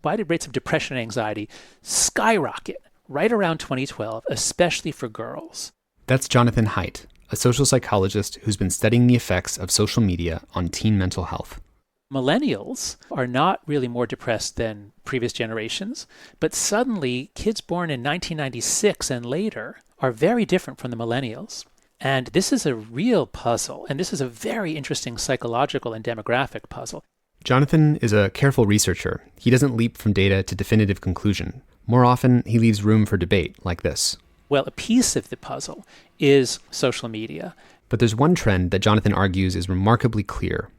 Why did rates of depression and anxiety skyrocket right around 2012, especially for girls? That's Jonathan Haidt, a social psychologist who's been studying the effects of social media on teen mental health. Millennials are not really more depressed than previous generations, but suddenly kids born in 1996 and later are very different from the millennials. And this is a real puzzle, and this is a very interesting psychological and demographic puzzle. Jonathan is a careful researcher. He doesn't leap from data to definitive conclusion. More often, he leaves room for debate like this. Well, a piece of the puzzle is social media. But there's one trend that Jonathan argues is remarkably clear.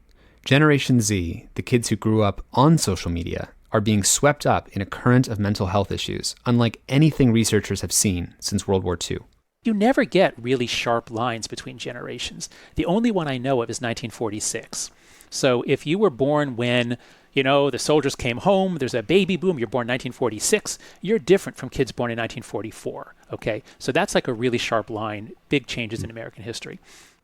Generation Z, the kids who grew up on social media, are being swept up in a current of mental health issues, unlike anything researchers have seen since World War II. You never get really sharp lines between generations. The only one I know of is 1946. So if you were born when, the soldiers came home, there's a baby boom, you're born 1946, you're different from kids born in 1944, okay? So that's like a really sharp line, big changes in American history.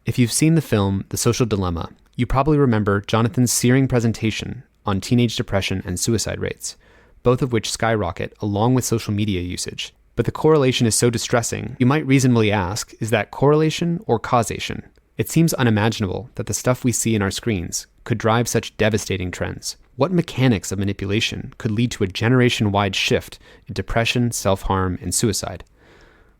If you've seen the film The Social Dilemma, you probably remember Jonathan's searing presentation on teenage depression and suicide rates, both of which skyrocket along with social media usage. But the correlation is so distressing, you might reasonably ask, is that correlation or causation? It seems unimaginable that the stuff we see in our screens could drive such devastating trends. What mechanics of manipulation could lead to a generation-wide shift in depression, self-harm, and suicide?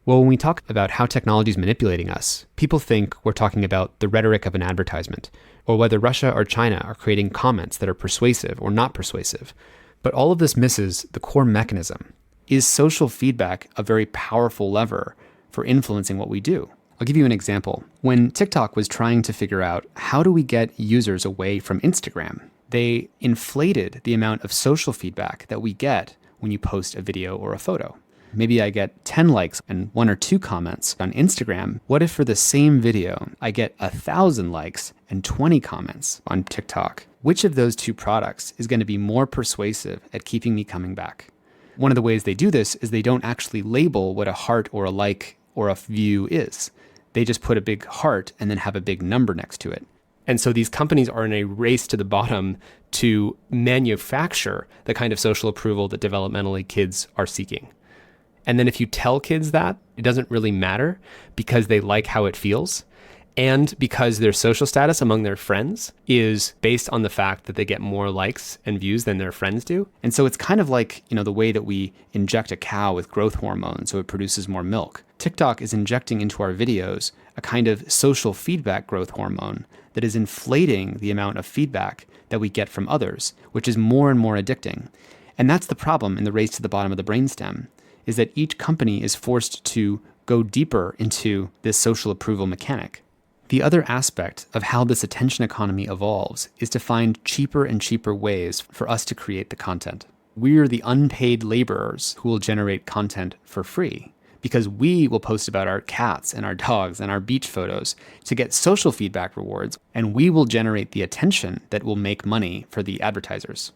Well, when we talk about how technology is manipulating us, people think we're talking about the rhetoric of an advertisement, or whether Russia or China are creating comments that are persuasive or not persuasive. But all of this misses the core mechanism. Is social feedback a very powerful lever for influencing what we do? I'll give you an example. When TikTok was trying to figure out how do we get users away from Instagram, they inflated the amount of social feedback that we get when you post a video or a photo. Maybe I get 10 likes and 1 or 2 comments on Instagram. What if for the same video, I get 1,000 likes and 20 comments on TikTok? Which of those two products is going to be more persuasive at keeping me coming back? One of the ways they do this is they don't actually label what a heart or a like or a view is. They just put a big heart and then have a big number next to it. And so these companies are in a race to the bottom to manufacture the kind of social approval that developmentally kids are seeking. And then if you tell kids that, it doesn't really matter because they like how it feels. And because their social status among their friends is based on the fact that they get more likes and views than their friends do. And so it's kind of like, the way that we inject a cow with growth hormone so it produces more milk. TikTok is injecting into our videos a kind of social feedback growth hormone that is inflating the amount of feedback that we get from others, which is more and more addicting. And that's the problem in the race to the bottom of the brainstem, is that each company is forced to go deeper into this social approval mechanic. The other aspect of how this attention economy evolves is to find cheaper and cheaper ways for us to create the content. We're the unpaid laborers who will generate content for free because we will post about our cats and our dogs and our beach photos to get social feedback rewards, and we will generate the attention that will make money for the advertisers.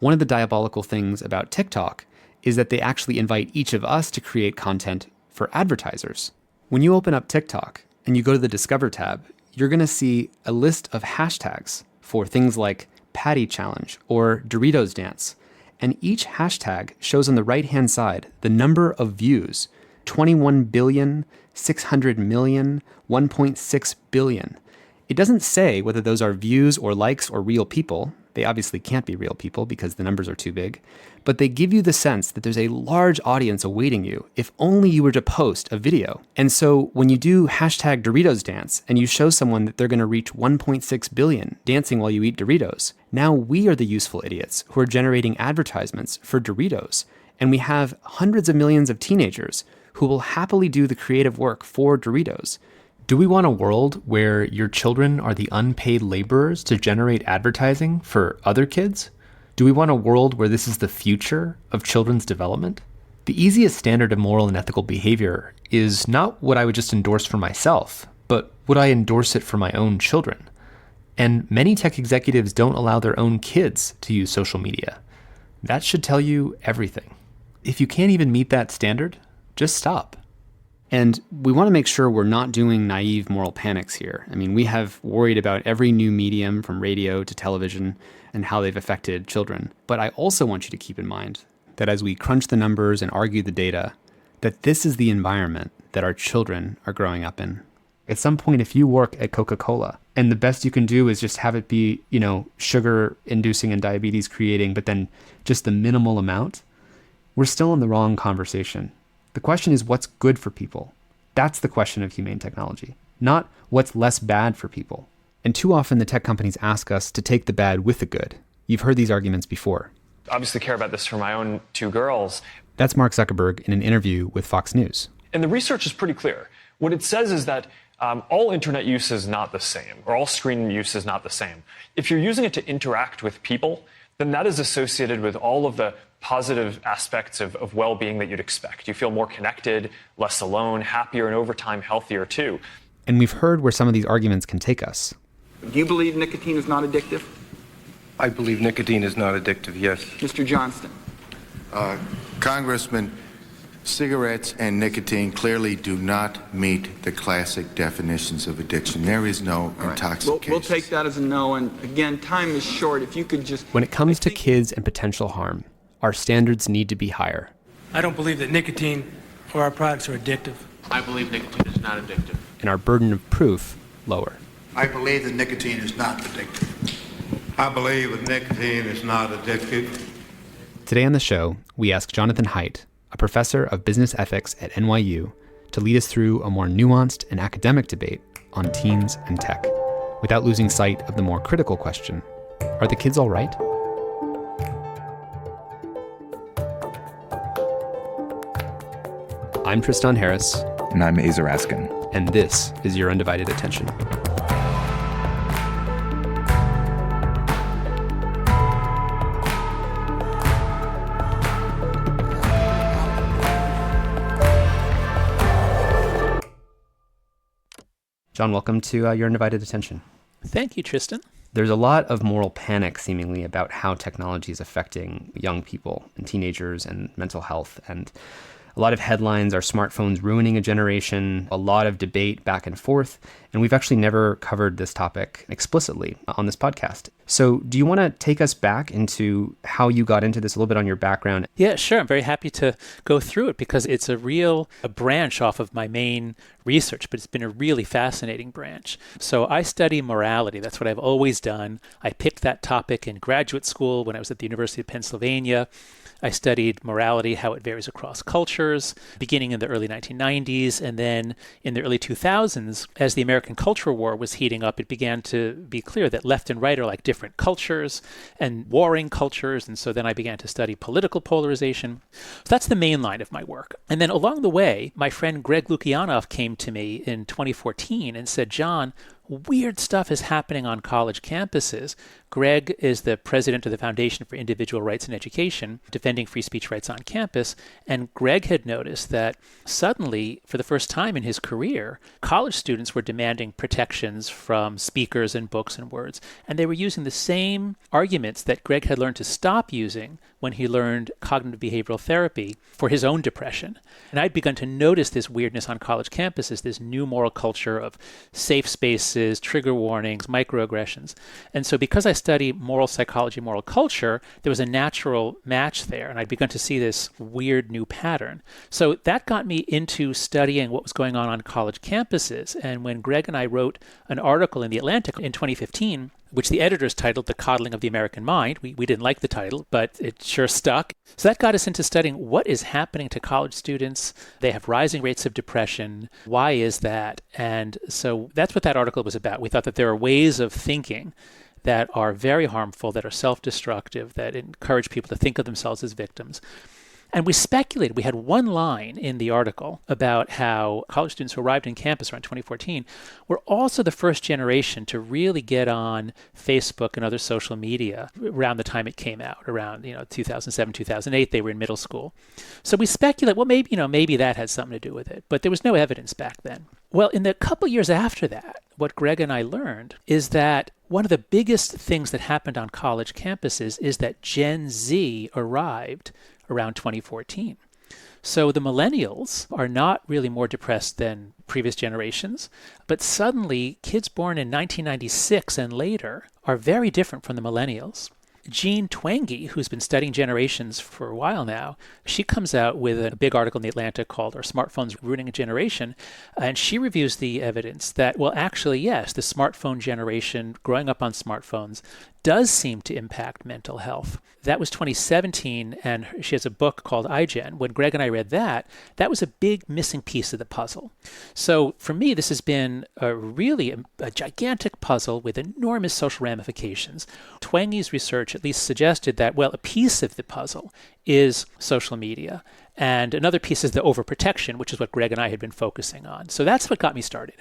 One of the diabolical things about TikTok is that they actually invite each of us to create content for advertisers. When you open up TikTok and you go to the Discover tab, you're going to see a list of hashtags for things like Patty Challenge or Doritos Dance. And each hashtag shows on the right-hand side the number of views, 21 billion, 600 million, 1.6 billion. It doesn't say whether those are views or likes or real people. They obviously can't be real people because the numbers are too big. But they give you the sense that there's a large audience awaiting you if only you were to post a video. And so when you do hashtag Doritos Dance and you show someone that they're going to reach 1.6 billion dancing while you eat Doritos, now we are the useful idiots who are generating advertisements for Doritos. And we have hundreds of millions of teenagers who will happily do the creative work for Doritos. Do we want a world where your children are the unpaid laborers to generate advertising for other kids? Do we want a world where this is the future of children's development? The easiest standard of moral and ethical behavior is not what I would just endorse for myself, but would I endorse it for my own children? And many tech executives don't allow their own kids to use social media. That should tell you everything. If you can't even meet that standard, just stop. And we want to make sure we're not doing naive moral panics here. I mean, we have worried about every new medium from radio to television and how they've affected children. But I also want you to keep in mind that as we crunch the numbers and argue the data, that this is the environment that our children are growing up in. At some point, if you work at Coca-Cola and the best you can do is just have it be, sugar inducing and diabetes creating, but then just the minimal amount, we're still in the wrong conversation. The question is what's good for people. That's the question of humane technology, not what's less bad for people. And too often the tech companies ask us to take the bad with the good. You've heard these arguments before. Obviously care about this for my own two girls. That's Mark Zuckerberg in an interview with Fox News. And the research is pretty clear. What it says is that all internet use is not the same, or all screen use is not the same. If you're using it to interact with people, then that is associated with all of the positive aspects of well-being that you'd expect. You feel more connected, less alone, happier, and over time healthier too. And we've heard where some of these arguments can take us. Do you believe nicotine is not addictive? I believe nicotine is not addictive, yes. Mr. Johnston. Congressman, cigarettes and nicotine clearly do not meet the classic definitions of addiction. There is no intoxication. We'll take that as a no, and again, time is short. If you could just... When it comes to kids and potential harm, our standards need to be higher. I don't believe that nicotine or our products are addictive. I believe nicotine is not addictive. And our burden of proof lower. I believe that nicotine is not addictive. I believe that nicotine is not addictive. Today on the show, we ask Jonathan Haidt, a professor of business ethics at NYU, to lead us through a more nuanced and academic debate on teens and tech, without losing sight of the more critical question, are the kids all right? I'm Tristan Harris. And I'm Aza Raskin. And this is Your Undivided Attention. John, welcome to Your Undivided Attention. Thank you, Tristan. There's a lot of moral panic, seemingly, about how technology is affecting young people and teenagers and mental health. And a lot of headlines are smartphones ruining a generation, a lot of debate back and forth. And we've actually never covered this topic explicitly on this podcast. So do you want to take us back into how you got into this, a little bit on your background? Yeah, sure. I'm very happy to go through it because it's a branch off of my main research, but it's been a really fascinating branch. So I study morality. That's what I've always done. I picked that topic in graduate school when I was at the University of Pennsylvania. I studied morality, how it varies across cultures, beginning in the early 1990s. And then in the early 2000s, as the American Culture War was heating up, it began to be clear that left and right are like different cultures and warring cultures. And so then I began to study political polarization. So that's the main line of my work. And then along the way, my friend Greg Lukianoff came to me in 2014 and said, John, weird stuff is happening on college campuses. Greg is the president of the Foundation for Individual Rights in Education, defending free speech rights on campus. And Greg had noticed that suddenly, for the first time in his career, college students were demanding protections from speakers and books and words. And they were using the same arguments that Greg had learned to stop using when he learned cognitive behavioral therapy for his own depression. And I'd begun to notice this weirdness on college campuses, this new moral culture of safe spaces, trigger warnings, microaggressions. And so because I study moral psychology, moral culture, there was a natural match there. And I'd begun to see this weird new pattern. So that got me into studying what was going on college campuses. And when Greg and I wrote an article in The Atlantic in 2015, which the editors titled The Coddling of the American Mind. We didn't like the title, but it sure stuck. So that got us into studying what is happening to college students. They have rising rates of depression. Why is that? And so that's what that article was about. We thought that there are ways of thinking that are very harmful, that are self-destructive, that encourage people to think of themselves as victims. And we speculated. We had one line in the article about how college students who arrived in campus around 2014 were also the first generation to really get on Facebook and other social media around the time it came out, around 2007, 2008. They were in middle school. So we speculate, well, maybe that had something to do with it. But there was no evidence back then. Well, in the couple years after that, what Greg and I learned is that one of the biggest things that happened on college campuses is that Gen Z arrived around 2014. So the millennials are not really more depressed than previous generations, but suddenly kids born in 1996 and later are very different from the millennials. Jean Twenge, who's been studying generations for a while now, she comes out with a big article in The Atlantic called Are Smartphones Ruining a Generation? And she reviews the evidence that, well, actually, yes, the smartphone generation growing up on smartphones does seem to impact mental health. That was 2017, and she has a book called iGen. When Greg and I read that, that was a big missing piece of the puzzle. So for me, this has been a gigantic puzzle with enormous social ramifications. Twenge's research at least suggested that, well, a piece of the puzzle is social media, and another piece is the overprotection, which is what Greg and I had been focusing on. So that's what got me started.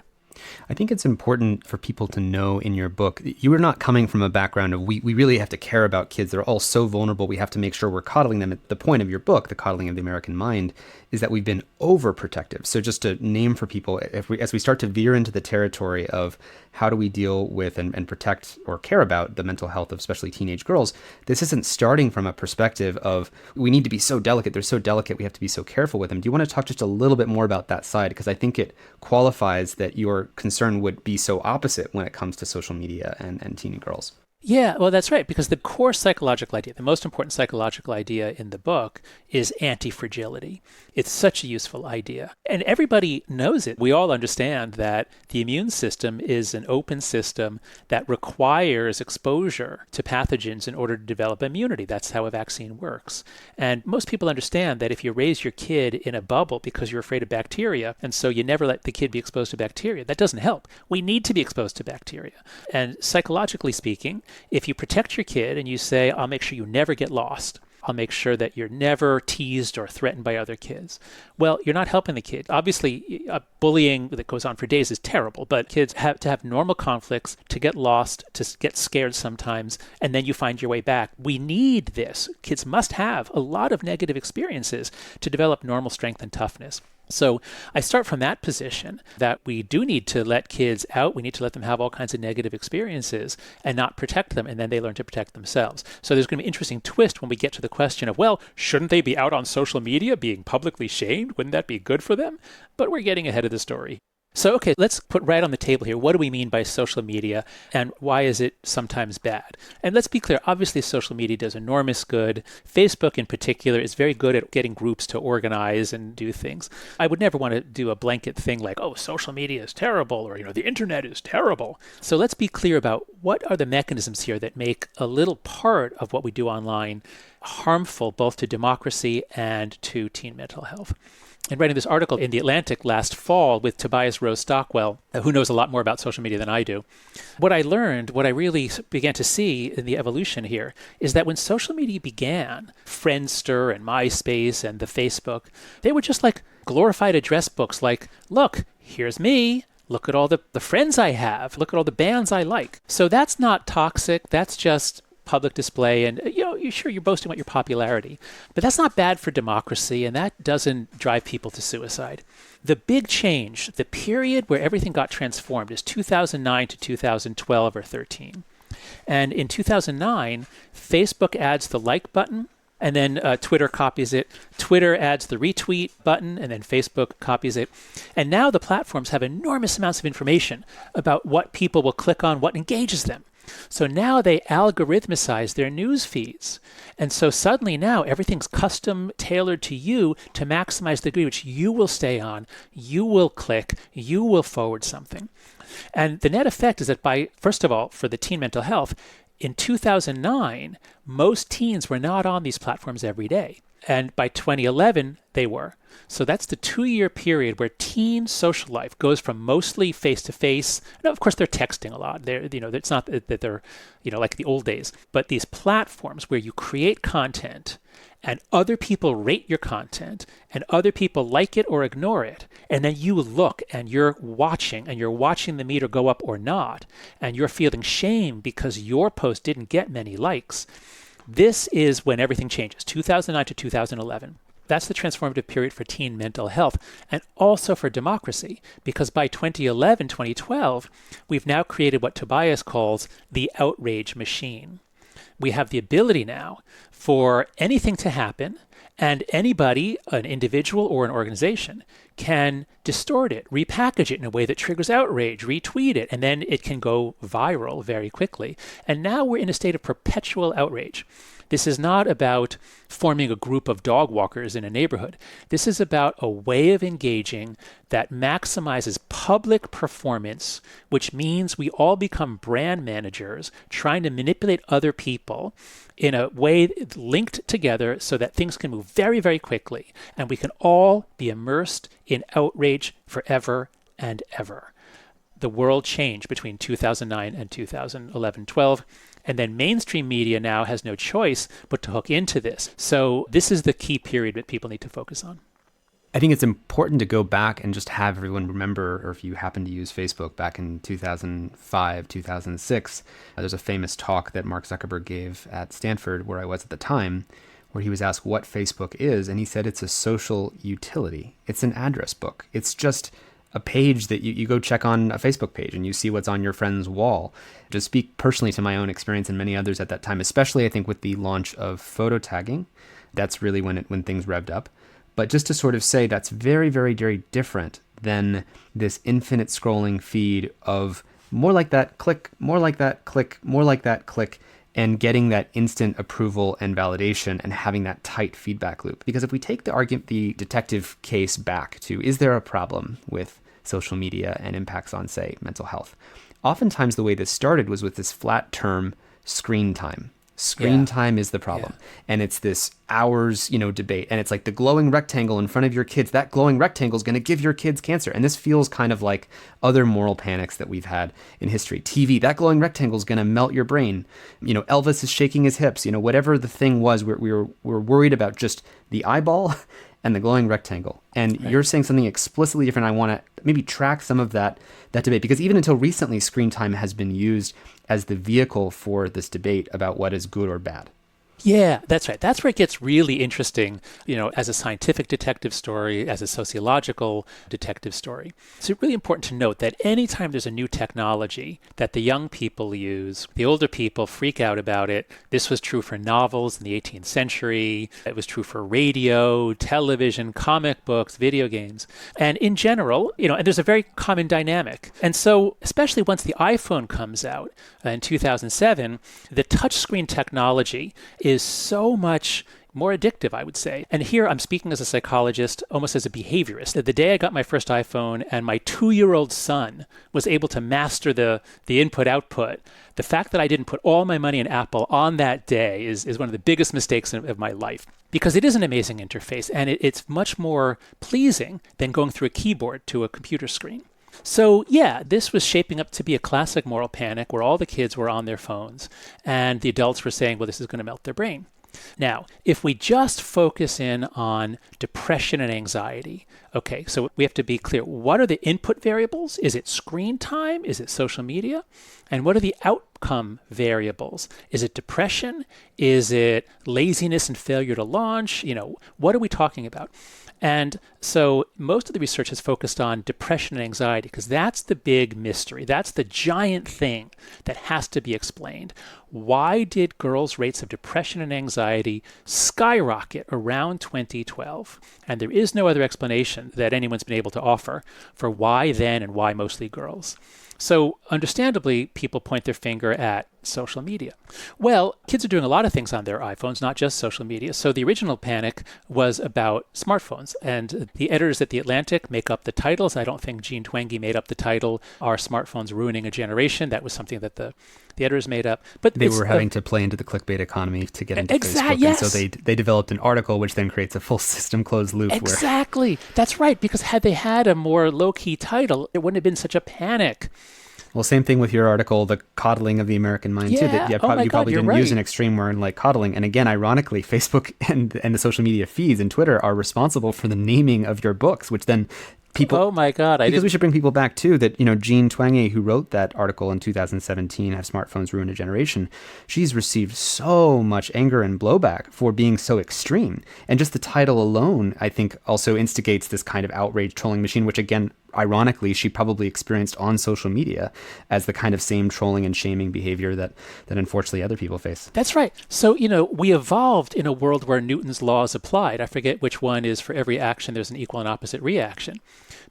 I think it's important for people to know in your book, you are not coming from a background of we really have to care about kids. They're all so vulnerable. We have to make sure we're coddling them. The point of your book, The Coddling of the American Mind, is that we've been overprotective. So just to name for people, as we start to veer into the territory of how do we deal with and protect or care about the mental health of especially teenage girls, this isn't starting from a perspective of we need to be so delicate. They're so delicate. We have to be so careful with them. Do you want to talk just a little bit more about that side? Because I think it qualifies that your concern would be so opposite when it comes to social media and teen girls. Yeah, well, that's right, because the core psychological idea, the most important psychological idea in the book is anti-fragility. It's such a useful idea. And everybody knows it. We all understand that the immune system is an open system that requires exposure to pathogens in order to develop immunity. That's how a vaccine works. And most people understand that if you raise your kid in a bubble because you're afraid of bacteria, and so you never let the kid be exposed to bacteria, that doesn't help. We need to be exposed to bacteria. And psychologically speaking, if you protect your kid and you say, I'll make sure you never get lost, I'll make sure that you're never teased or threatened by other kids, well, you're not helping the kid. Obviously, bullying that goes on for days is terrible, but kids have to have normal conflicts, to get lost, to get scared sometimes, and then you find your way back. We need this. Kids must have a lot of negative experiences to develop normal strength and toughness. So I start from that position that we do need to let kids out. We need to let them have all kinds of negative experiences and not protect them, and then they learn to protect themselves. So there's going to be an interesting twist when we get to the question of, well, shouldn't they be out on social media being publicly shamed? Wouldn't that be good for them? But we're getting ahead of the story. So, okay, let's put right on the table here, what do we mean by social media and why is it sometimes bad? And let's be clear, obviously social media does enormous good. Facebook in particular is very good at getting groups to organize and do things. I would never want to do a blanket thing like, oh, social media is terrible, or, the internet is terrible. So let's be clear about what are the mechanisms here that make a little part of what we do online harmful both to democracy and to teen mental health. In writing this article in The Atlantic last fall with Tobias Rose Stockwell, who knows a lot more about social media than I do, what I learned, what I really began to see in the evolution here, is that when social media began, Friendster and MySpace and the Facebook, they were just like glorified address books like, look, here's me. Look at all the friends I have. Look at all the bands I like. So that's not toxic. That's just public display, and you're boasting about your popularity, but that's not bad for democracy, and that doesn't drive people to suicide. The big change, the period where everything got transformed, is 2009 to 2012 or 13. And in 2009, Facebook adds the like button, and then Twitter copies it. Twitter adds the retweet button, and then Facebook copies it. And now the platforms have enormous amounts of information about what people will click on, what engages them. So now they algorithmicize their news feeds. And so suddenly now everything's custom tailored to you to maximize the degree which you will stay on, you will click, you will forward something. And the net effect is that first of all, for the teen mental health, in 2009, most teens were not on these platforms every day. And by 2011, they were. So that's the 2-year period where teen social life goes from mostly face-to-face. Now, of course, they're texting a lot. It's not that they're, like the old days. But these platforms where you create content and other people rate your content and other people like it or ignore it, and then you look and you're watching the meter go up or not, and you're feeling shame because your post didn't get many likes. This is when everything changes, 2009 to 2011. That's the transformative period for teen mental health and also for democracy, because by 2011, 2012, we've now created what Tobias calls the outrage machine. we have the ability now for anything to happen, and anybody, an individual or an organization, can distort it, repackage it in a way that triggers outrage, retweet it, and then it can go viral very quickly. And now we're in a state of perpetual outrage. This is not about forming a group of dog walkers in a neighborhood. This is about a way of engaging that maximizes public performance, which means we all become brand managers trying to manipulate other people in a way linked together so that things can move very, very quickly. And we can all be immersed in outrage forever and ever. The world changed between 2009 and 2011-12. And then mainstream media now has no choice but to hook into this. So this is the key period that people need to focus on. I think it's important to go back and just have everyone remember, or if you happen to use Facebook back in 2005, 2006, there's a famous talk that Mark Zuckerberg gave at Stanford, where I was at the time, where he was asked what Facebook is. And he said it's a social utility. It's an address book. It's just a page that you go check on a Facebook page and you see what's on your friend's wall. To speak personally to my own experience and many others at that time, especially I think with the launch of photo tagging, that's really when things revved up. But just to sort of say that's very, very, very different than this infinite scrolling feed of more like that, click, more like that, click, more like that, click, and getting that instant approval and validation and having that tight feedback loop. Because if we take the detective case back to, is there a problem with social media and impacts on, say, mental health? Oftentimes the way this started was with this flat term, screen time. Screen time is the problem. Yeah. And it's this hours, debate. And it's like the glowing rectangle in front of your kids. That glowing rectangle is going to give your kids cancer. And this feels kind of like other moral panics that we've had in history. TV, that glowing rectangle is going to melt your brain. Elvis is shaking his hips. Whatever the thing was, we're worried about just the eyeball and the glowing rectangle. And You're saying something explicitly different. I want to maybe track some of that debate, because even until recently, screen time has been used as the vehicle for this debate about what is good or bad. Yeah, that's right. That's where it gets really interesting, as a scientific detective story, as a sociological detective story. It's really important to note that anytime there's a new technology that the young people use, the older people freak out about it. This was true for novels in the 18th century. It was true for radio, television, comic books, video games. And in general, and there's a very common dynamic. And so, especially once the iPhone comes out in 2007, the touchscreen technology is so much more addictive, I would say. And here I'm speaking as a psychologist, almost as a behaviorist. The day I got my first iPhone and my 2-year-old son was able to master the input-output, the fact that I didn't put all my money in Apple on that day is one of the biggest mistakes of my life. Because it is an amazing interface, and it's much more pleasing than going through a keyboard to a computer screen. So yeah, this was shaping up to be a classic moral panic where all the kids were on their phones and the adults were saying, well, this is going to melt their brain. Now, if we just focus in on depression and anxiety, okay, so we have to be clear. What are the input variables? Is it screen time? Is it social media? And what are the outcome variables? Is it depression? Is it laziness and failure to launch? What are we talking about? And so most of the research is focused on depression and anxiety because that's the big mystery. That's the giant thing that has to be explained. Why did girls' rates of depression and anxiety skyrocket around 2012? And there is no other explanation that anyone's been able to offer for why then and why mostly girls. So understandably, people point their finger at social media. Well, kids are doing a lot of things on their iPhones, not just social media. So the original panic was about smartphones. And the editors at The Atlantic make up the titles. I don't think Jean Twenge made up the title, Are Smartphones Ruining a Generation? That was something that the editors made up. But they were having to play into the clickbait economy to get into Facebook. Yes. And so they developed an article which then creates a full system closed loop. Exactly. That's right. Because had they had a more low-key title, it wouldn't have been such a panic. Well, same thing with your article, The Coddling of the American Mind, too. That you probably didn't use an extreme word like coddling. And again, ironically, Facebook and the social media feeds and Twitter are responsible for the naming of your books, which then people... Oh, my God. Because we should bring people back, too, that, Jean Twenge, who wrote that article in 2017, Have Smartphones Ruined a Generation, she's received so much anger and blowback for being so extreme. And just the title alone, I think, also instigates this kind of outrage trolling machine, which, again, ironically, she probably experienced on social media as the kind of same trolling and shaming behavior that unfortunately other people face. That's right. So, we evolved in a world where Newton's laws applied. I forget which one is for every action, there's an equal and opposite reaction.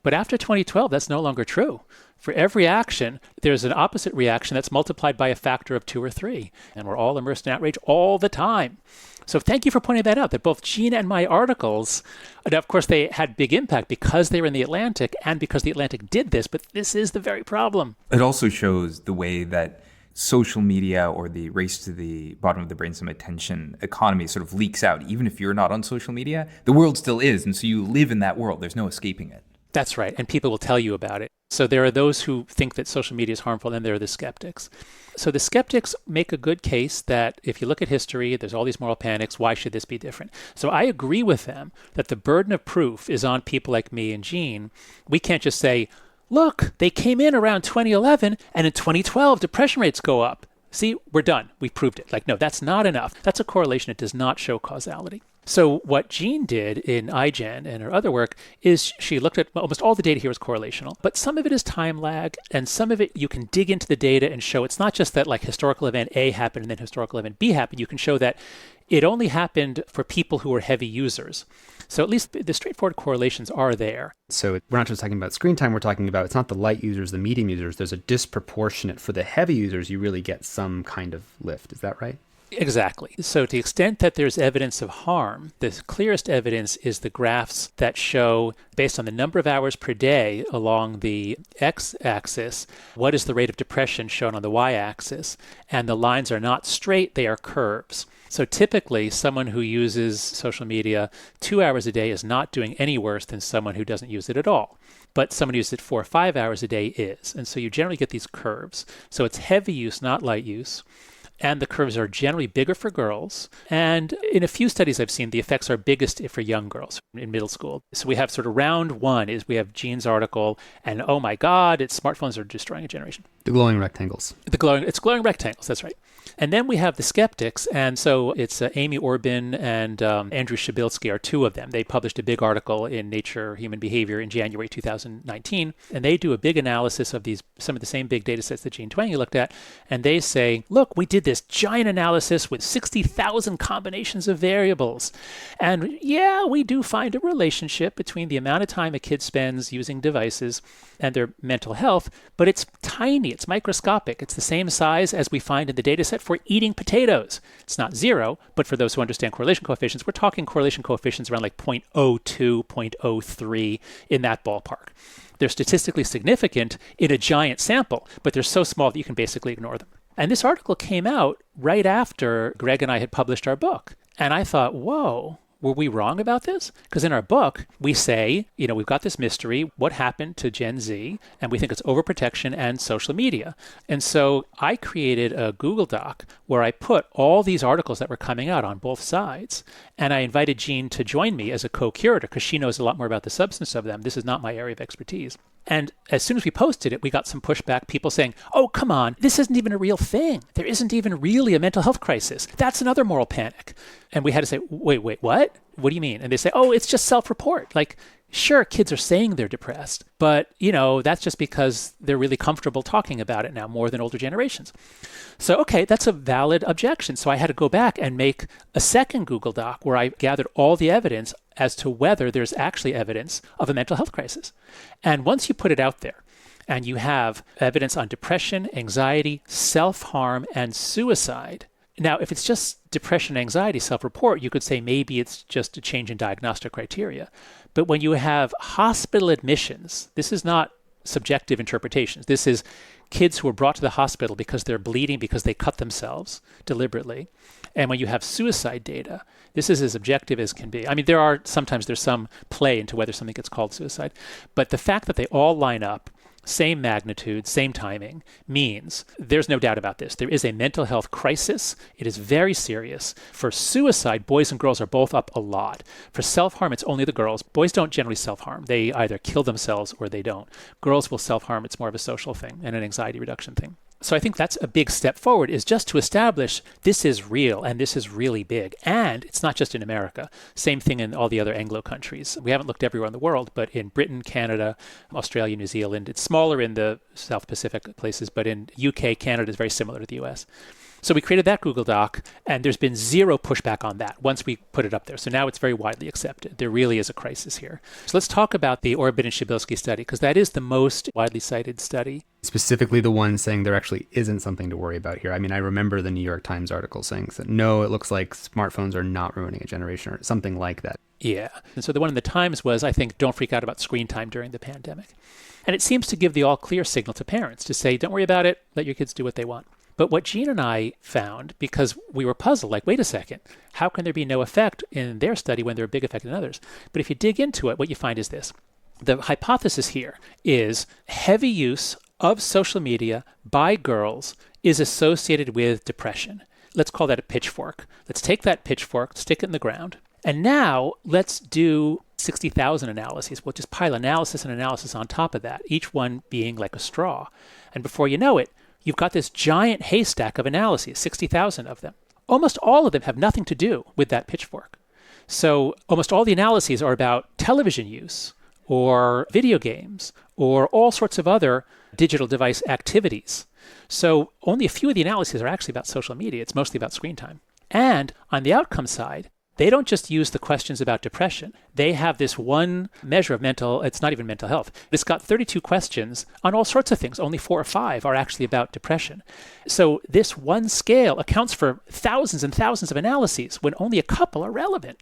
But after 2012, that's no longer true. For every action, there's an opposite reaction that's multiplied by a factor of 2 or 3. And we're all immersed in outrage all the time. So thank you for pointing that out, that both Gene and my articles, and of course, they had big impact because they were in The Atlantic and because The Atlantic did this, but this is the very problem. It also shows the way that social media or the race to the bottom of the brainstem attention economy sort of leaks out. Even if you're not on social media, the world still is. And so you live in that world. There's no escaping it. That's right. And people will tell you about it. So there are those who think that social media is harmful, and there are the skeptics. So the skeptics make a good case that if you look at history, there's all these moral panics. Why should this be different? So I agree with them that the burden of proof is on people like me and Gene. We can't just say, look, they came in around 2011, and in 2012, depression rates go up. See, we're done. We proved it. No, that's not enough. That's a correlation. It does not show causality. So what Jean did in iGen and her other work is she looked at almost all the data here is correlational, but some of it is time lag, and some of it you can dig into the data and show it's not just that historical event A happened and then historical event B happened. You can show that it only happened for people who were heavy users. So at least the straightforward correlations are there. So we're not just talking about screen time, we're talking about it's not the light users, the medium users. There's a disproportionate, for the heavy users, you really get some kind of lift. Is that right? Exactly. So to the extent that there's evidence of harm, the clearest evidence is the graphs that show, based on the number of hours per day along the x-axis, what is the rate of depression shown on the y-axis. And the lines are not straight, they are curves. So typically, someone who uses social media 2 hours a day is not doing any worse than someone who doesn't use it at all. But someone who uses it 4 or 5 hours a day is. And so you generally get these curves. So it's heavy use, not light use. And the curves are generally bigger for girls. And in a few studies I've seen, the effects are biggest for young girls in middle school. So we have sort of round one is we have Jean's article, and oh my God, smartphones are destroying a generation. The glowing rectangles. It's glowing rectangles, that's right. And then we have the skeptics, and so it's Amy Orban and Andrew Shabilsky are two of them. They published a big article in Nature Human Behavior in January 2019, and they do a big analysis of some of the same big data sets that Jean Twenge looked at, and they say, look, we did this giant analysis with 60,000 combinations of variables, and yeah, we do find a relationship between the amount of time a kid spends using devices and their mental health, but it's tiny, it's microscopic. It's the same size as we find in the data set for eating potatoes. It's not zero, but for those who understand correlation coefficients, we're talking correlation coefficients around 0.02, 0.03 in that ballpark. They're statistically significant in a giant sample, but they're so small that you can basically ignore them. And this article came out right after Greg and I had published our book. And I thought, whoa, were we wrong about this? Because in our book, we say, we've got this mystery, what happened to Gen Z, and we think it's overprotection and social media. And so I created a Google Doc where I put all these articles that were coming out on both sides, and I invited Jean to join me as a co-curator because she knows a lot more about the substance of them. This is not my area of expertise. And as soon as we posted it, we got some pushback, people saying, oh, come on, this isn't even a real thing. There isn't even really a mental health crisis. That's another moral panic. And we had to say, wait, what? What do you mean? And they say, oh, it's just self-report. Sure, kids are saying they're depressed, but, that's just because they're really comfortable talking about it now more than older generations. So, okay, that's a valid objection. So I had to go back and make a second Google Doc where I gathered all the evidence as to whether there's actually evidence of a mental health crisis. And once you put it out there, and you have evidence on depression, anxiety, self-harm, and suicide. Now, if it's just depression, anxiety, self-report, you could say maybe it's just a change in diagnostic criteria. But when you have hospital admissions, this is not subjective interpretations. This is kids who are brought to the hospital because they're bleeding because they cut themselves deliberately. And when you have suicide data, this is as objective as can be. I mean, sometimes there's some play into whether something gets called suicide. But the fact that they all line up, same magnitude, same timing, means there's no doubt about this. There is a mental health crisis. It is very serious. For suicide, boys and girls are both up a lot. For self-harm, it's only the girls. Boys don't generally self-harm. They either kill themselves or they don't. Girls will self-harm. It's more of a social thing and an anxiety reduction thing. So I think that's a big step forward, is just to establish this is real and this is really big. And it's not just in America. Same thing in all the other Anglo countries. We haven't looked everywhere in the world, but in Britain, Canada, Australia, New Zealand, it's smaller in the South Pacific places, but in UK, Canada is very similar to the US. So we created that Google Doc, and there's been zero pushback on that once we put it up there. So now it's very widely accepted. There really is a crisis here. So let's talk about the Orbit and Shabilsky study, because that is the most widely cited study. Specifically the one saying there actually isn't something to worry about here. I mean, I remember the New York Times article saying that, no, it looks like smartphones are not ruining a generation or something like that. Yeah. And so the one in the Times was, I think, don't freak out about screen time during the pandemic. And it seems to give the all clear signal to parents to say, don't worry about it, let your kids do what they want. But what Jean and I found, because we were puzzled, like, wait a second, how can there be no effect in their study when there are big effect in others? But if you dig into it, what you find is this. The hypothesis here is heavy use of social media by girls is associated with depression. Let's call that a pitchfork. Let's take that pitchfork, stick it in the ground, and now let's do 60,000 analyses. We'll just pile analysis and analysis on top of that, each one being like a straw. And before you know it, you've got this giant haystack of analyses, 60,000 of them. Almost all of them have nothing to do with that pitchfork. So almost all the analyses are about television use or video games or all sorts of other digital device activities. So only a few of the analyses are actually about social media. It's mostly about screen time. And on the outcome side, they don't just use the questions about depression. They have this one measure of it's not even mental health. It's got 32 questions on all sorts of things. Only 4 or 5 are actually about depression. So this one scale accounts for thousands and thousands of analyses when only a couple are relevant.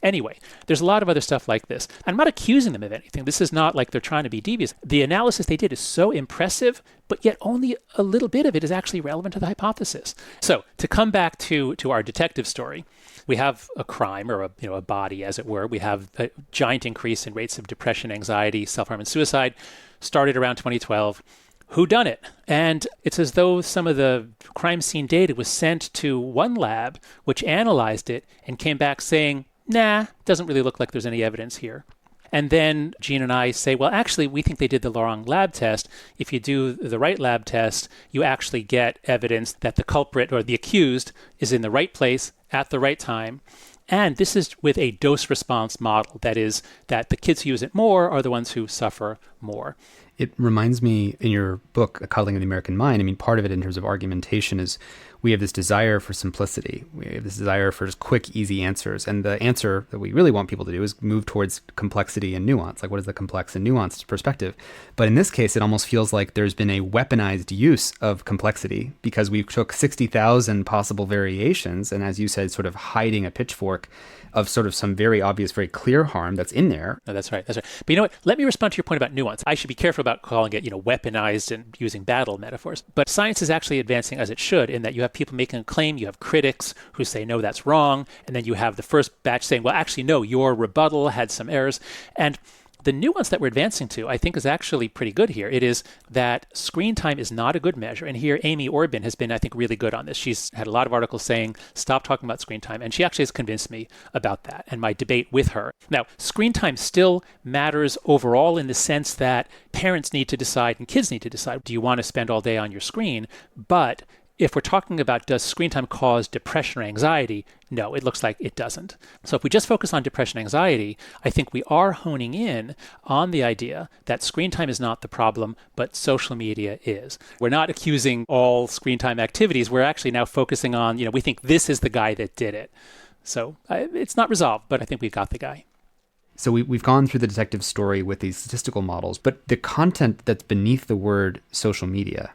Anyway, there's a lot of other stuff like this. I'm not accusing them of anything. This is not like they're trying to be devious. The analysis they did is so impressive, but yet only a little bit of it is actually relevant to the hypothesis. So to come back to our detective story, we have a crime or a body, as it were. We have a giant increase in rates of depression, anxiety, self-harm, and suicide. Started around 2012. Who done it? And it's as though some of the crime scene data was sent to one lab, which analyzed it and came back saying, nah, doesn't really look like there's any evidence here. And then Jean and I say, well, actually, we think they did the wrong lab test. If you do the right lab test, you actually get evidence that the culprit or the accused is in the right place at the right time. And this is with a dose-response model. That is, that the kids who use it more are the ones who suffer more. It reminds me, in your book, A Coddling of the American Mind, I mean, part of it in terms of argumentation is we have this desire for simplicity. We have this desire for just quick, easy answers. And the answer that we really want people to do is move towards complexity and nuance. Like, what is the complex and nuanced perspective? But in this case, it almost feels like there's been a weaponized use of complexity because we took 60,000 possible variations and, as you said, sort of hiding a pitchfork of sort of some very obvious, very clear harm that's in there. No, that's right. That's right. But you know what? Let me respond to your point about nuance. I should be careful about calling it, weaponized and using battle metaphors. But science is actually advancing as it should, in that you have people making a claim, you have critics who say, no, that's wrong. And then you have the first batch saying, well, actually, no, your rebuttal had some errors. And the nuance that we're advancing to, I think, is actually pretty good here. It is that screen time is not a good measure. And here, Amy Orban has been, I think, really good on this. She's had a lot of articles saying, stop talking about screen time. And she actually has convinced me about that and my debate with her. Now, screen time still matters overall in the sense that parents need to decide and kids need to decide, do you want to spend all day on your screen? But if we're talking about does screen time cause depression or anxiety, no, it looks like it doesn't. So if we just focus on depression and anxiety, I think we are honing in on the idea that screen time is not the problem, but social media is. We're not accusing all screen time activities. We're actually now focusing on, we think this is the guy that did it. So it's not resolved, but I think we've got the guy. So we've gone through the detective story with these statistical models, but the content that's beneath the word social media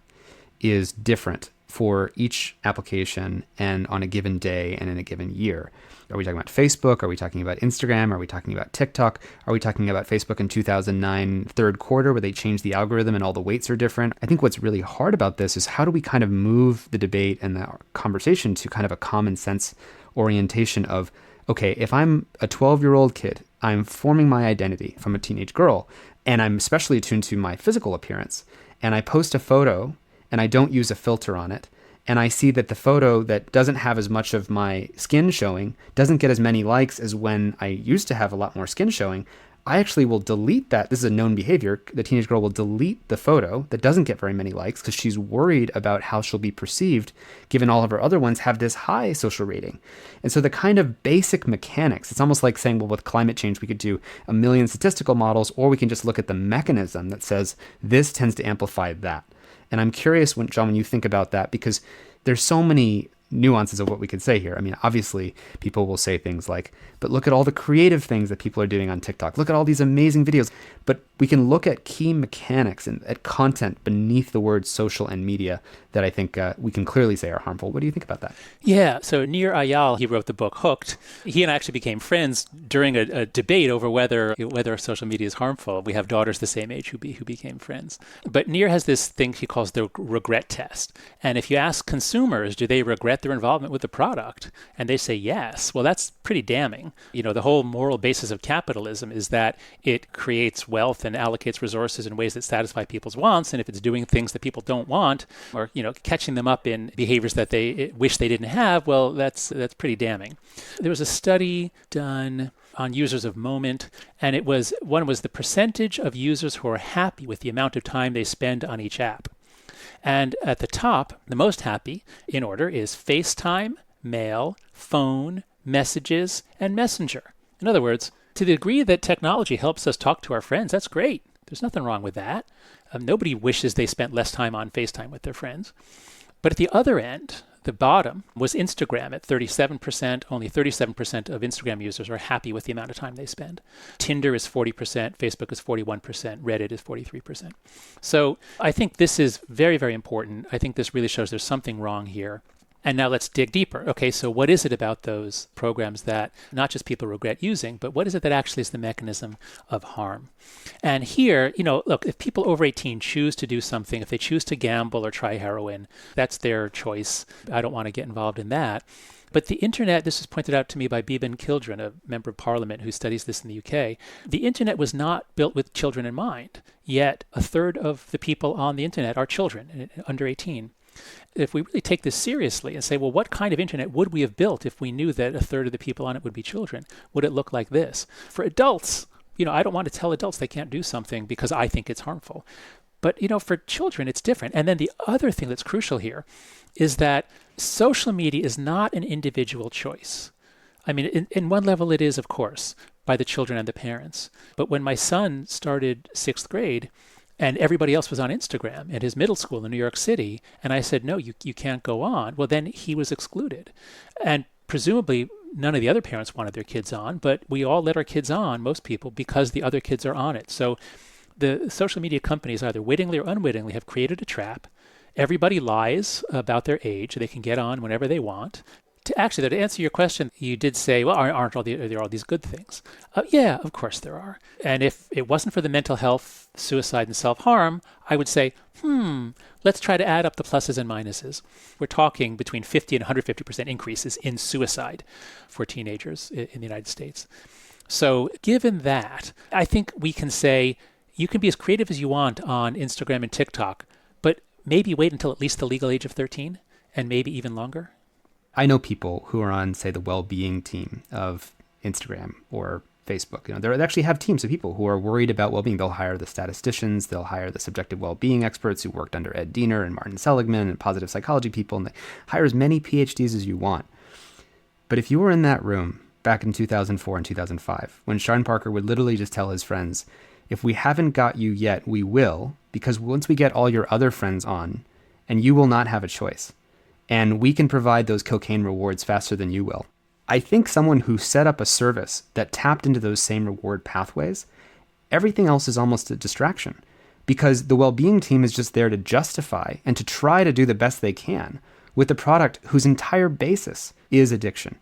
is different for each application and on a given day and in a given year. Are we talking about Facebook? Are we talking about Instagram? Are we talking about TikTok? Are we talking about Facebook in 2009 third quarter where they changed the algorithm and all the weights are different? I think what's really hard about this is how do we kind of move the debate and the conversation to kind of a common sense orientation of, okay, if I'm a 12-year-old kid, I'm forming my identity if I'm a teenage girl, and I'm especially attuned to my physical appearance, and I post a photo and I don't use a filter on it, and I see that the photo that doesn't have as much of my skin showing doesn't get as many likes as when I used to have a lot more skin showing, I actually will delete that. This is a known behavior. The teenage girl will delete the photo that doesn't get very many likes because she's worried about how she'll be perceived, given all of her other ones have this high social rating. And so the kind of basic mechanics, it's almost like saying, well, with climate change, we could do a million statistical models, or we can just look at the mechanism that says this tends to amplify that. And I'm curious, John, when you think about that, because there's so many nuances of what we could say here. I mean, obviously, people will say things like, but look at all the creative things that people are doing on TikTok. Look at all these amazing videos. But we can look at key mechanics and at content beneath the words social and media that I think we can clearly say are harmful. What do you think about that? Yeah, so Nir Eyal, he wrote the book Hooked. He and I actually became friends during a debate over whether social media is harmful. We have daughters the same age who became friends. But Nir has this thing he calls the regret test. And if you ask consumers, do they regret their involvement with the product? And they say yes. Well, that's pretty damning. The whole moral basis of capitalism is that it creates wealth and allocates resources in ways that satisfy people's wants. And if it's doing things that people don't want, or catching them up in behaviors that they wish they didn't have, well, that's pretty damning. There was a study done on users of Moment, and one was the percentage of users who are happy with the amount of time they spend on each app. And at the top, the most happy in order is FaceTime, Mail, Phone, Messages, and Messenger. In other words, to the degree that technology helps us talk to our friends, that's great. There's nothing wrong with that. Nobody wishes they spent less time on FaceTime with their friends. But at the other end, the bottom, was Instagram at 37%. Only 37% of Instagram users are happy with the amount of time they spend. Tinder is 40%, Facebook is 41%, Reddit is 43%. So I think this is very, very important. I think this really shows there's something wrong here. And now let's dig deeper. Okay, so what is it about those programs that not just people regret using, but what is it that actually is the mechanism of harm? And here, look, if people over 18 choose to do something, if they choose to gamble or try heroin, that's their choice. I don't want to get involved in that. But the internet, this was pointed out to me by Beeban Kildren, a member of parliament who studies this in the UK. The internet was not built with children in mind, yet a third of the people on the internet are children under 18. If we really take this seriously and say, well, what kind of internet would we have built if we knew that a third of the people on it would be children? Would it look like this? For adults, I don't want to tell adults they can't do something because I think it's harmful. But, for children, it's different. And then the other thing that's crucial here is that social media is not an individual choice. I mean, in one level it is, of course, by the children and the parents. But when my son started 6th grade, and everybody else was on Instagram at his middle school in New York City. And I said, no, you can't go on. Well, then he was excluded. And presumably none of the other parents wanted their kids on, but we all let our kids on, most people, because the other kids are on it. So the social media companies, either wittingly or unwittingly, have created a trap. Everybody lies about their age. They can get on whenever they want. To answer your question, you did say, well, are there all these good things? Yeah, of course there are. And if it wasn't for the mental health, suicide, and self-harm, I would say, let's try to add up the pluses and minuses. We're talking between 50 and 150% increases in suicide for teenagers in the United States. So given that, I think we can say you can be as creative as you want on Instagram and TikTok, but maybe wait until at least the legal age of 13 and maybe even longer. I know people who are on, say, the well-being team of Instagram or Facebook. They actually have teams of people who are worried about well-being. They'll hire the statisticians, they'll hire the subjective well-being experts who worked under Ed Diener and Martin Seligman and positive psychology people, and they hire as many PhDs as you want. But if you were in that room back in 2004 and 2005, when Sean Parker would literally just tell his friends, if we haven't got you yet, we will, because once we get all your other friends on, and you will not have a choice. And we can provide those cocaine rewards faster than you will. I think someone who set up a service that tapped into those same reward pathways, everything else is almost a distraction because the well-being team is just there to justify and to try to do the best they can with a product whose entire basis is addiction.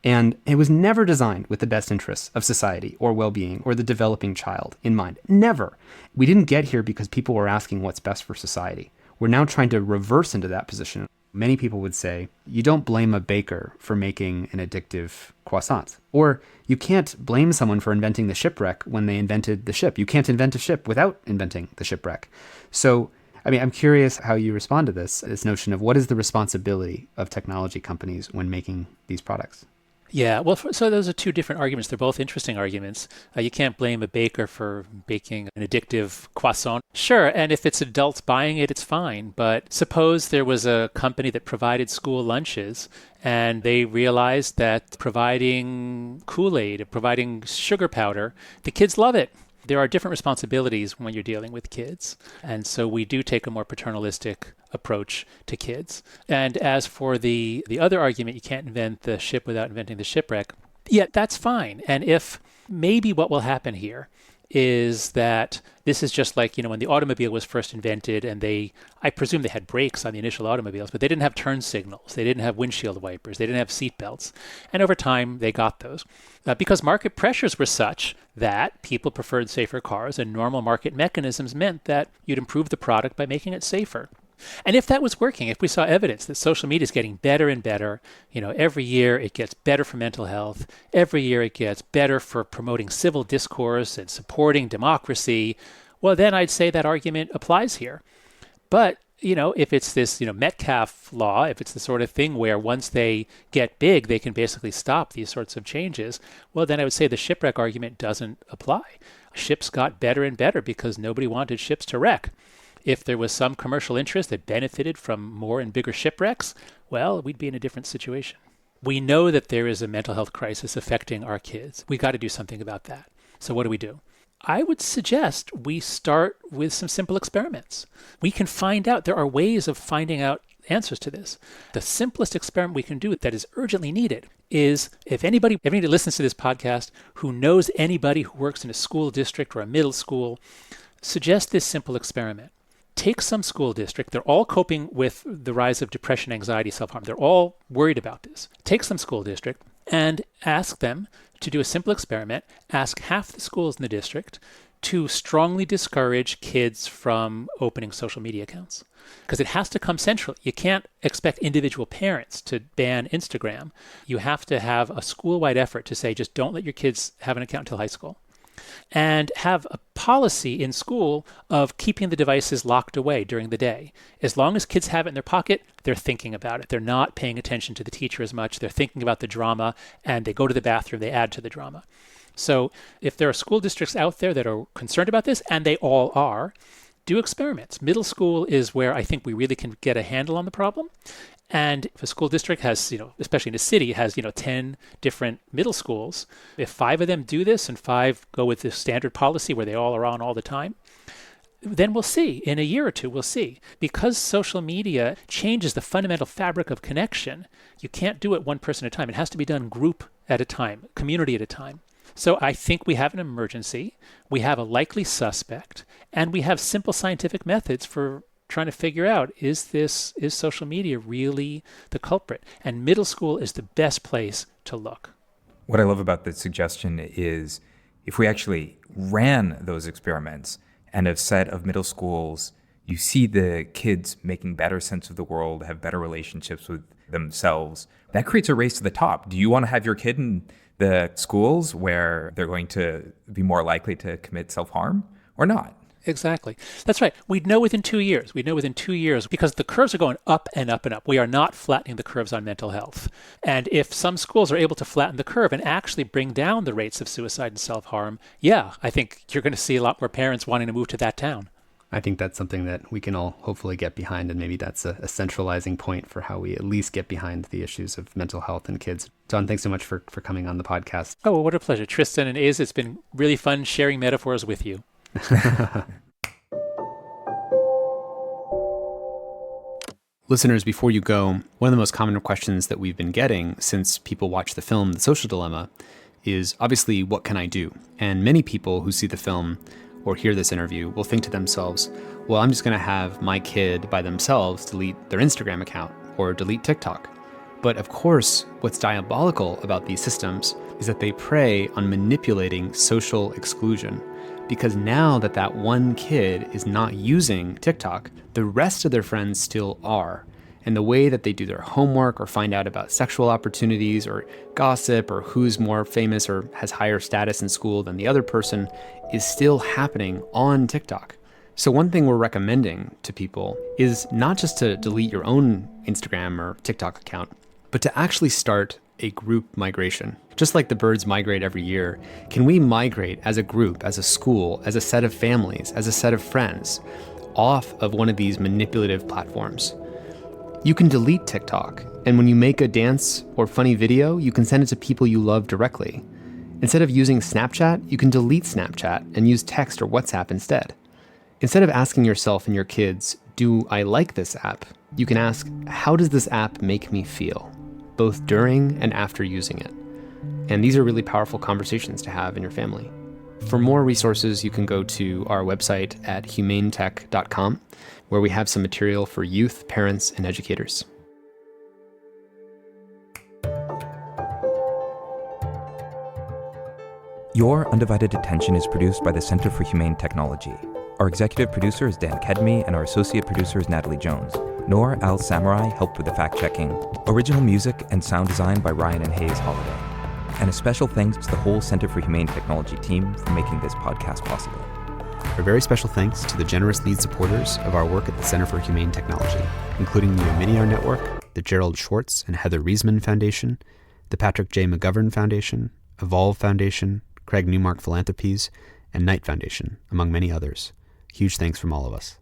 And it was never designed with the best interests of society or well-being or the developing child in mind. Never. We didn't get here because people were asking what's best for society. We're now trying to reverse into that position. Many people would say, you don't blame a baker for making an addictive croissant. Or you can't blame someone for inventing the shipwreck when they invented the ship. You can't invent a ship without inventing the shipwreck. So, I'm curious how you respond to this notion of what is the responsibility of technology companies when making these products? Yeah, well, so those are two different arguments. They're both interesting arguments. You can't blame a baker for baking an addictive croissant. Sure, and if it's adults buying it, it's fine. But suppose there was a company that provided school lunches and they realized that providing Kool-Aid, providing sugar powder, the kids love it. There are different responsibilities when you're dealing with kids. And so we do take a more paternalistic approach to kids. And as for the other argument, you can't invent the ship without inventing the shipwreck, yeah, that's fine. And if maybe what will happen here is that this is just like, when the automobile was first invented and I presume they had brakes on the initial automobiles, but they didn't have turn signals. They didn't have windshield wipers. They didn't have seat belts. And over time, they got those because market pressures were such that people preferred safer cars, and normal market mechanisms meant that you'd improve the product by making it safer. And if that was working, if we saw evidence that social media is getting better and better, every year it gets better for mental health, every year it gets better for promoting civil discourse and supporting democracy, well, then I'd say that argument applies here. But, if it's this, Metcalfe law, if it's the sort of thing where once they get big, they can basically stop these sorts of changes, well, then I would say the shipwreck argument doesn't apply. Ships got better and better because nobody wanted ships to wreck. If there was some commercial interest that benefited from more and bigger shipwrecks, well, we'd be in a different situation. We know that there is a mental health crisis affecting our kids. We got to do something about that. So what do? I would suggest we start with some simple experiments. We can find out, there are ways of finding out answers to this. The simplest experiment we can do that is urgently needed is if anybody listens to this podcast who knows anybody who works in a school district or a middle school, suggest this simple experiment. Take some school district. They're all coping with the rise of depression, anxiety, self-harm. They're all worried about this. Take some school district and ask them to do a simple experiment. Ask half the schools in the district to strongly discourage kids from opening social media accounts. Because it has to come centrally. You can't expect individual parents to ban Instagram. You have to have a school-wide effort to say, just don't let your kids have an account until high school. And have a policy in school of keeping the devices locked away during the day. As long as kids have it in their pocket, they're thinking about it. They're not paying attention to the teacher as much. They're thinking about the drama, and they go to the bathroom, they add to the drama. So if there are school districts out there that are concerned about this, and they all are, do experiments. Middle school is where I think we really can get a handle on the problem. And if a school district has, especially in a city, has, 10 different middle schools, if 5 of them do this and 5 go with this standard policy where they all are on all the time, then we'll see. In a year or two, we'll see. Because social media changes the fundamental fabric of connection, you can't do it one person at a time. It has to be done group at a time, community at a time. So I think we have an emergency, we have a likely suspect, and we have simple scientific methods for trying to figure out, is social media really the culprit? And middle school is the best place to look. What I love about the suggestion is if we actually ran those experiments and a set of middle schools, you see the kids making better sense of the world, have better relationships with themselves. That creates a race to the top. Do you want to have your kid in the schools where they're going to be more likely to commit self-harm or not? Exactly. That's right. We'd know within 2 years. We'd know within 2 years because the curves are going up and up and up. We are not flattening the curves on mental health. And if some schools are able to flatten the curve and actually bring down the rates of suicide and self-harm, yeah, I think you're going to see a lot more parents wanting to move to that town. I think that's something that we can all hopefully get behind, and maybe that's a centralizing point for how we at least get behind the issues of mental health in kids. John, thanks so much for coming on the podcast. Oh, well, what a pleasure. Tristan and Iz, it's been really fun sharing metaphors with you. Listeners, before you go, one of the most common questions that we've been getting since people watch the film The Social Dilemma is obviously, what can I do? And many people who see the film or hear this interview will think to themselves, well, I'm just going to have my kid by themselves delete their Instagram account or delete TikTok. But of course, what's diabolical about these systems is that they prey on manipulating social exclusion. Because now that one kid is not using TikTok, the rest of their friends still are. And the way that they do their homework or find out about sexual opportunities or gossip or who's more famous or has higher status in school than the other person is still happening on TikTok. So one thing we're recommending to people is not just to delete your own Instagram or TikTok account, but to actually start a group migration? Just like the birds migrate every year, can we migrate as a group, as a school, as a set of families, as a set of friends, off of one of these manipulative platforms? You can delete TikTok, and when you make a dance or funny video, you can send it to people you love directly. Instead of using Snapchat, you can delete Snapchat and use text or WhatsApp instead. Instead of asking yourself and your kids, do I like this app? You can ask, how does this app make me feel, both during and after using it? And these are really powerful conversations to have in your family. For more resources, you can go to our website at humanetech.com, where we have some material for youth, parents, and educators. Your Undivided Attention is produced by the Center for Humane Technology. Our executive producer is Dan Kedmi, and our associate producer is Natalie Jones. Noor Al-Samurai helped with the fact-checking. Original music and sound design by Ryan and Hayes Holiday. And a special thanks to the whole Center for Humane Technology team for making this podcast possible. A very special thanks to the generous lead supporters of our work at the Center for Humane Technology, including the Ominiar Network, the Gerald Schwartz and Heather Riesman Foundation, the Patrick J. McGovern Foundation, Evolve Foundation, Craig Newmark Philanthropies, and Knight Foundation, among many others. Huge thanks from all of us.